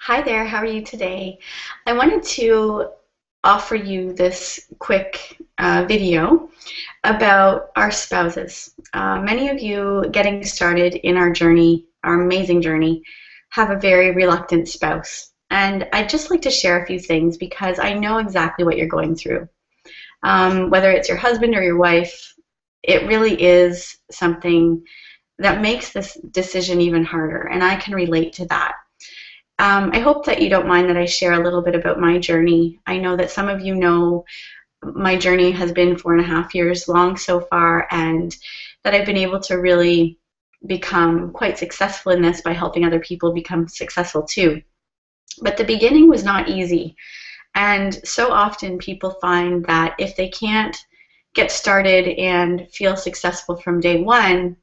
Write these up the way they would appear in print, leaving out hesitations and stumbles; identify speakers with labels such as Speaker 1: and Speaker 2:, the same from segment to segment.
Speaker 1: Hi there, how are you today? I wanted to offer you this quick video about our spouses. Many of you getting started in our journey, our amazing journey, have a very reluctant spouse. And I'd just like to share a few things because I know exactly what you're going through. Whether it's your husband or your wife, it really is something that makes this decision even harder, and I can relate to that. I hope that you don't mind that I share a little bit about my journey. I know that some of you know my journey has been 4.5 years long so far, and that I've been able to really become quite successful in this by helping other people become successful too. But the beginning was not easy. And so often people find that if they can't get started and feel successful from day one,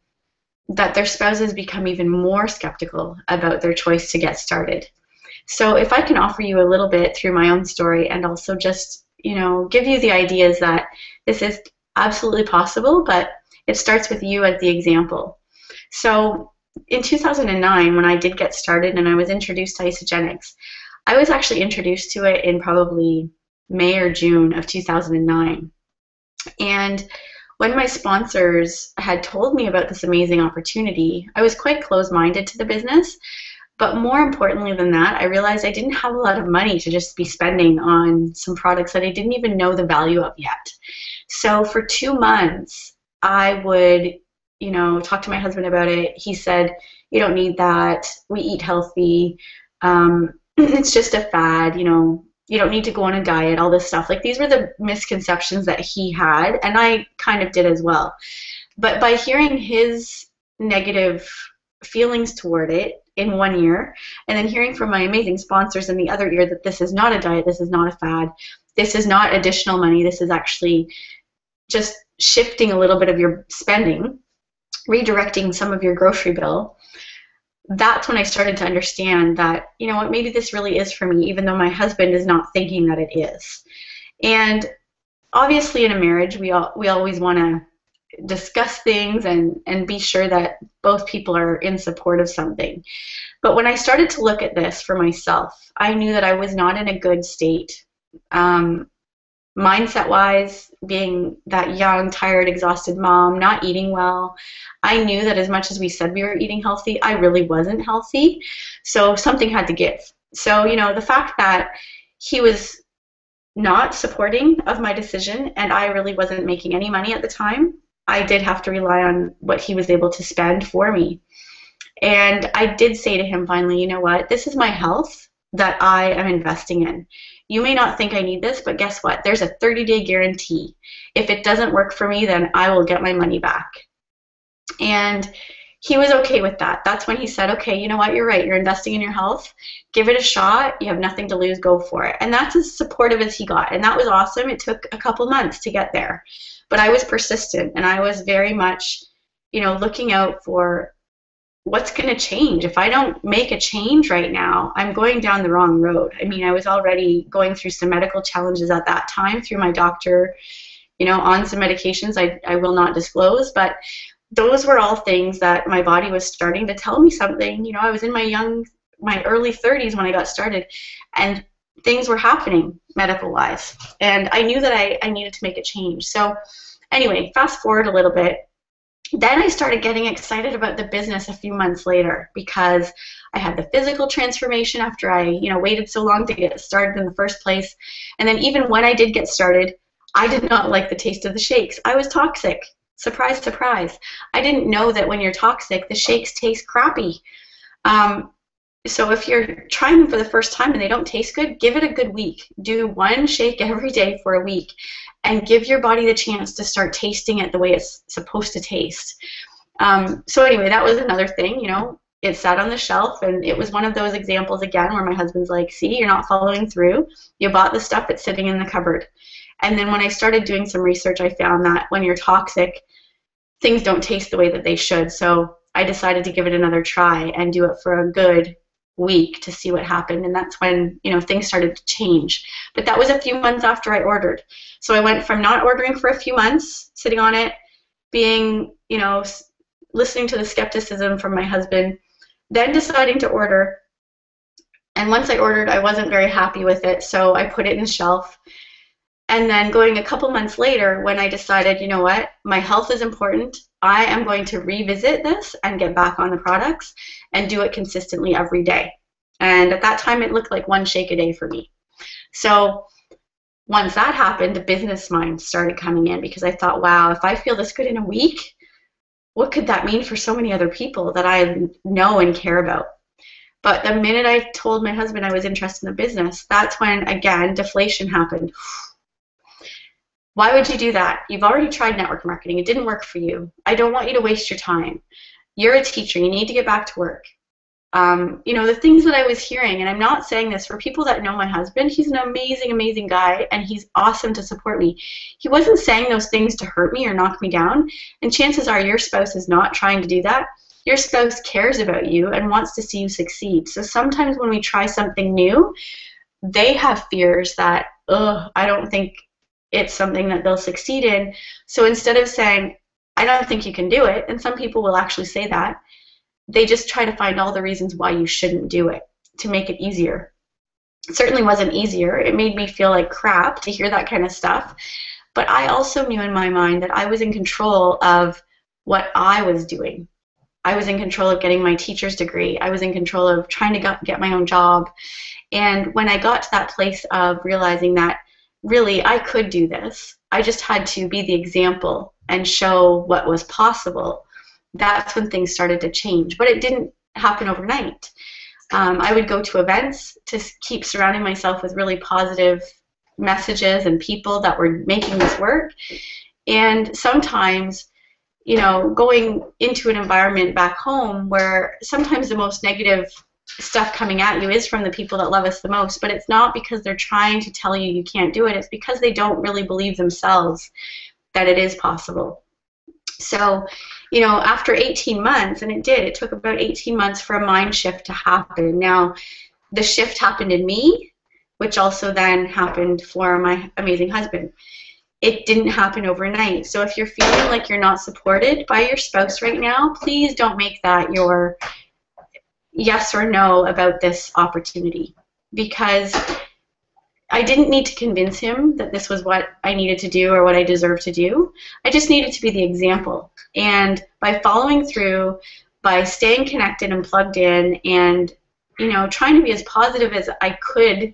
Speaker 1: that their spouses become even more skeptical about their choice to get started. So if I can offer you a little bit through my own story and also just, give you the ideas that this is absolutely possible, but it starts with you as the example. So in 2009, when I did get started and I was introduced to Isagenix, I was actually introduced to it in probably May or June of 2009. And when my sponsors had told me about this amazing opportunity, I was quite close-minded to the business. But more importantly than that, I realized I didn't have a lot of money to just be spending on some products that I didn't even know the value of yet. So for 2 months, I would, talk to my husband about it. He said, "You don't need that. We eat healthy. It's just a fad. You don't need to go on a diet, all this stuff." Like, these were the misconceptions that he had, and I kind of did as well. But by hearing his negative feelings toward it in one ear, and then hearing from my amazing sponsors in the other ear that this is not a diet, this is not a fad, this is not additional money, this is actually just shifting a little bit of your spending, redirecting some of your grocery bill, that's when I started to understand that, you know what, maybe this really is for me, even though my husband is not thinking that it is. And obviously in a marriage, we always want to discuss things and be sure that both people are in support of something. But when I started to look at this for myself, I knew that I was not in a good state. Mindset wise, being that young, tired, exhausted mom, not eating well, I knew that as much as we said we were eating healthy, I really wasn't healthy. So something had to give. So, the fact that he was not supporting of my decision and I really wasn't making any money at the time, I did have to rely on what he was able to spend for me. And I did say to him finally, you know what, this is my health that I am investing in. You may not think I need this, but guess what? There's a 30-day guarantee. If it doesn't work for me, then I will get my money back. And he was okay with that. That's when he said, okay, you know what, you're right. You're investing in your health. Give it a shot. You have nothing to lose. Go for it. And that's as supportive as he got. And that was awesome. It took a couple months to get there. But I was persistent, and I was very much, looking out for what's going to change. If I don't make a change right now, I'm going down the wrong road. I mean, I was already going through some medical challenges at that time through my doctor, on some medications I will not disclose, but those were all things that my body was starting to tell me something. I was in my early 30s when I got started, and things were happening medical-wise, and I knew that I needed to make a change. So anyway, fast forward a little bit. Then I started getting excited about the business a few months later because I had the physical transformation after I, waited so long to get started in the first place. And then even when I did get started, I did not like the taste of the shakes. I was toxic. Surprise, surprise. I didn't know that when you're toxic, the shakes taste crappy. So if you're trying them for the first time and they don't taste good, give it a good week. Do one shake every day for a week and give your body the chance to start tasting it the way it's supposed to taste. So anyway, that was another thing, it sat on the shelf, and it was one of those examples again where my husband's like, see, you're not following through. You bought the stuff that's sitting in the cupboard. And then when I started doing some research, I found that when you're toxic, things don't taste the way that they should. So I decided to give it another try and do it for a good week to see what happened, and that's when things started to change. But that was a few months after I ordered. So I went from not ordering for a few months, sitting on it, being listening to the skepticism from my husband, then deciding to order, And once I ordered, I wasn't very happy with it, so I put it in the shelf. And then going a couple months later, when I decided, you know what, my health is important, I am going to revisit this and get back on the products and do it consistently every day. And at that time, it looked like one shake a day for me. So once that happened, the business mind started coming in, because I thought, wow, if I feel this good in a week, what could that mean for so many other people that I know and care about? But the minute I told my husband I was interested in the business, that's when, again, deflation happened. Why would you do that? You've already tried network marketing. It didn't work for you. I don't want you to waste your time. You're a teacher. You need to get back to work. You know, the things that I was hearing, and I'm not saying this for people that know my husband, he's an amazing, amazing guy, and he's awesome to support me. He wasn't saying those things to hurt me or knock me down, and chances are your spouse is not trying to do that. Your spouse cares about you and wants to see you succeed. So sometimes when we try something new, they have fears that, I don't think it's something that they'll succeed in. So instead of saying, I don't think you can do it, and some people will actually say that, they just try to find all the reasons why you shouldn't do it to make it easier. It certainly wasn't easier. It made me feel like crap to hear that kind of stuff. But I also knew in my mind that I was in control of what I was doing. I was in control of getting my teacher's degree. I was in control of trying to get my own job. And when I got to that place of realizing that really I could do this, I just had to be the example and show what was possible. That's when things started to change. But it didn't happen overnight. I would go to events to keep surrounding myself with really positive messages and people that were making this work. And sometimes, you know, going into an environment back home where sometimes the most negative stuff coming at you is from the people that love us the most, but it's not because they're trying to tell you you can't do it. It's because they don't really believe themselves that it is possible. So, you know, after 18 months, and it took about 18 months for a mind shift to happen. Now, the shift happened in me, which also then happened for my amazing husband. It didn't happen overnight. So if you're feeling like you're not supported by your spouse right now, please don't make that your yes or no about this opportunity, because I didn't need to convince him that this was what I needed to do or what I deserved to do. I just needed to be the example. And by following through, by staying connected and plugged in, and, you know, trying to be as positive as I could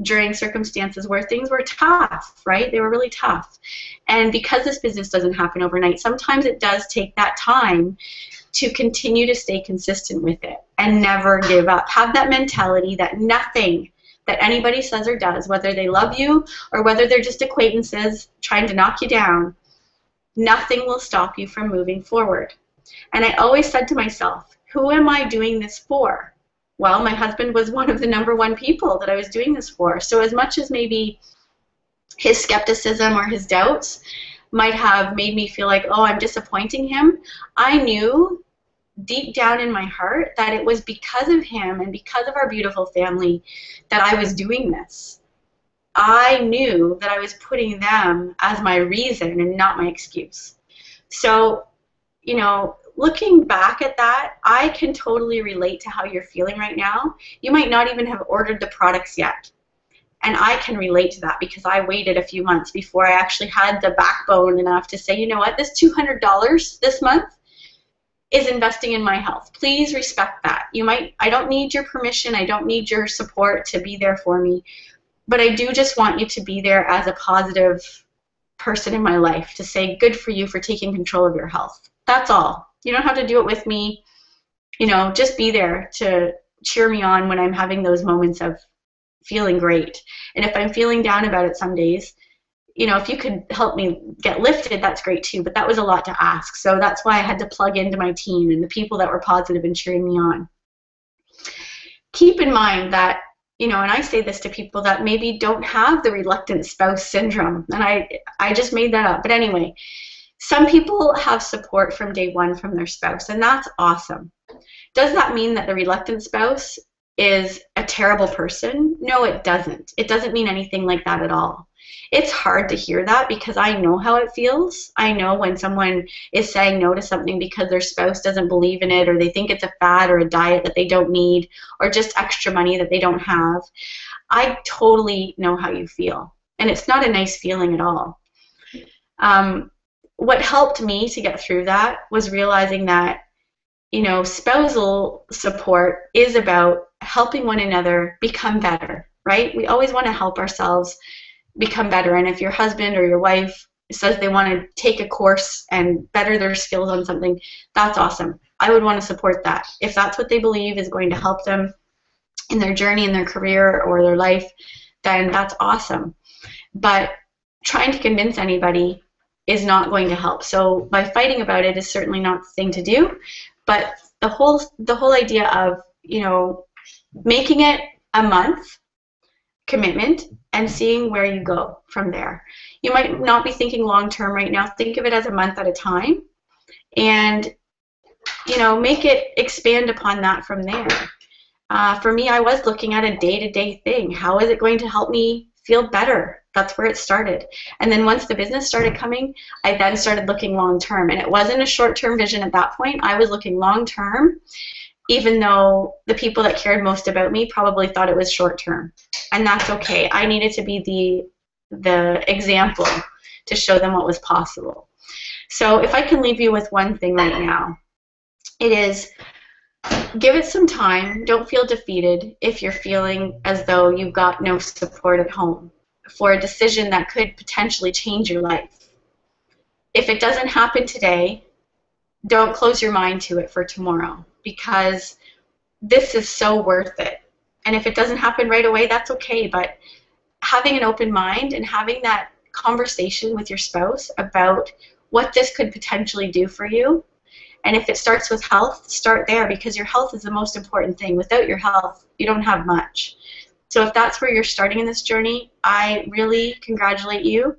Speaker 1: during circumstances where things were tough, right? They were really tough. And because this business doesn't happen overnight, sometimes it does take that time to continue to stay consistent with it and never give up. Have that mentality that nothing that anybody says or does, whether they love you or whether they're just acquaintances trying to knock you down, nothing will stop you from moving forward. And I always said to myself, who am I doing this for? Well, my husband was one of the #1 people that I was doing this for. So as much as maybe his skepticism or his doubts might have made me feel like, oh, I'm disappointing him, I knew deep down in my heart that it was because of him and because of our beautiful family that I was doing this. I knew that I was putting them as my reason and not my excuse. So, you know, looking back at that, I can totally relate to how you're feeling right now. You might not even have ordered the products yet. And I can relate to that because I waited a few months before I actually had the backbone enough to say, you know what, this $200 this month is investing in my health. Please respect that. I don't need your permission. I don't need your support to be there for me. But I do just want you to be there as a positive person in my life to say, good for you for taking control of your health. That's all. You don't have to do it with me. You know, just be there to cheer me on when I'm having those moments of feeling great. And if I'm feeling down about it some days, you know, if you could help me get lifted, that's great too. But that was a lot to ask. So that's why I had to plug into my team and the people that were positive and cheering me on. Keep in mind that, you know, and I say this to people that maybe don't have the reluctant spouse syndrome, and I just made that up. But anyway, some people have support from day one from their spouse, and that's awesome. Does that mean that the reluctant spouse is a terrible person? No, it doesn't. It doesn't mean anything like that at all. It's hard to hear that because I know how it feels. I know when someone is saying no to something because their spouse doesn't believe in it, or they think it's a fad or a diet that they don't need, or just extra money that they don't have. I totally know how you feel, and it's not a nice feeling at all. What helped me to get through that was realizing that, spousal support is about helping one another become better, right? We always want to help ourselves become better. And if your husband or your wife says they want to take a course and better their skills on something, that's awesome. I would want to support that. If that's what they believe is going to help them in their journey, in their career, or their life, then that's awesome. But trying to convince anybody is not going to help. So by fighting about it is certainly not the thing to do. But the whole idea of, making it a month commitment and seeing where you go from there. You might not be thinking long term right now. Think of it as a month at a time, and make it expand upon that from there. For me, I was looking at a day-to-day thing. How is it going to help me feel better? That's where it started. And then once the business started coming, I then started looking long term. And it wasn't a short-term vision at that point. I was looking long term, even though the people that cared most about me probably thought it was short term. And that's okay. I needed to be the example to show them what was possible. So if I can leave you with one thing right now, it is, give it some time. Don't feel defeated if you're feeling as though you've got no support at home for a decision that could potentially change your life. If it doesn't happen today, don't close your mind to it for tomorrow, because this is so worth it. And if it doesn't happen right away, that's okay. But having an open mind and having that conversation with your spouse about what this could potentially do for you, and if it starts with health, start there, because your health is the most important thing. Without your health, you don't have much. So if that's where you're starting in this journey, I really congratulate you,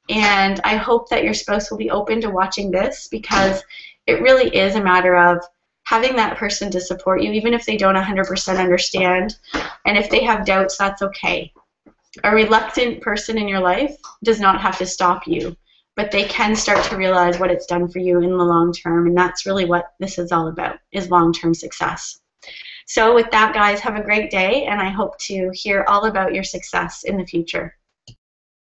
Speaker 1: and I hope that your spouse will be open to watching this, because it really is a matter of having that person to support you, even if they don't 100% understand, and if they have doubts, that's okay. A reluctant person in your life does not have to stop you, but they can start to realize what it's done for you in the long term, and that's really what this is all about, is long-term success. So with that, guys, have a great day, and I hope to hear all about your success in the future.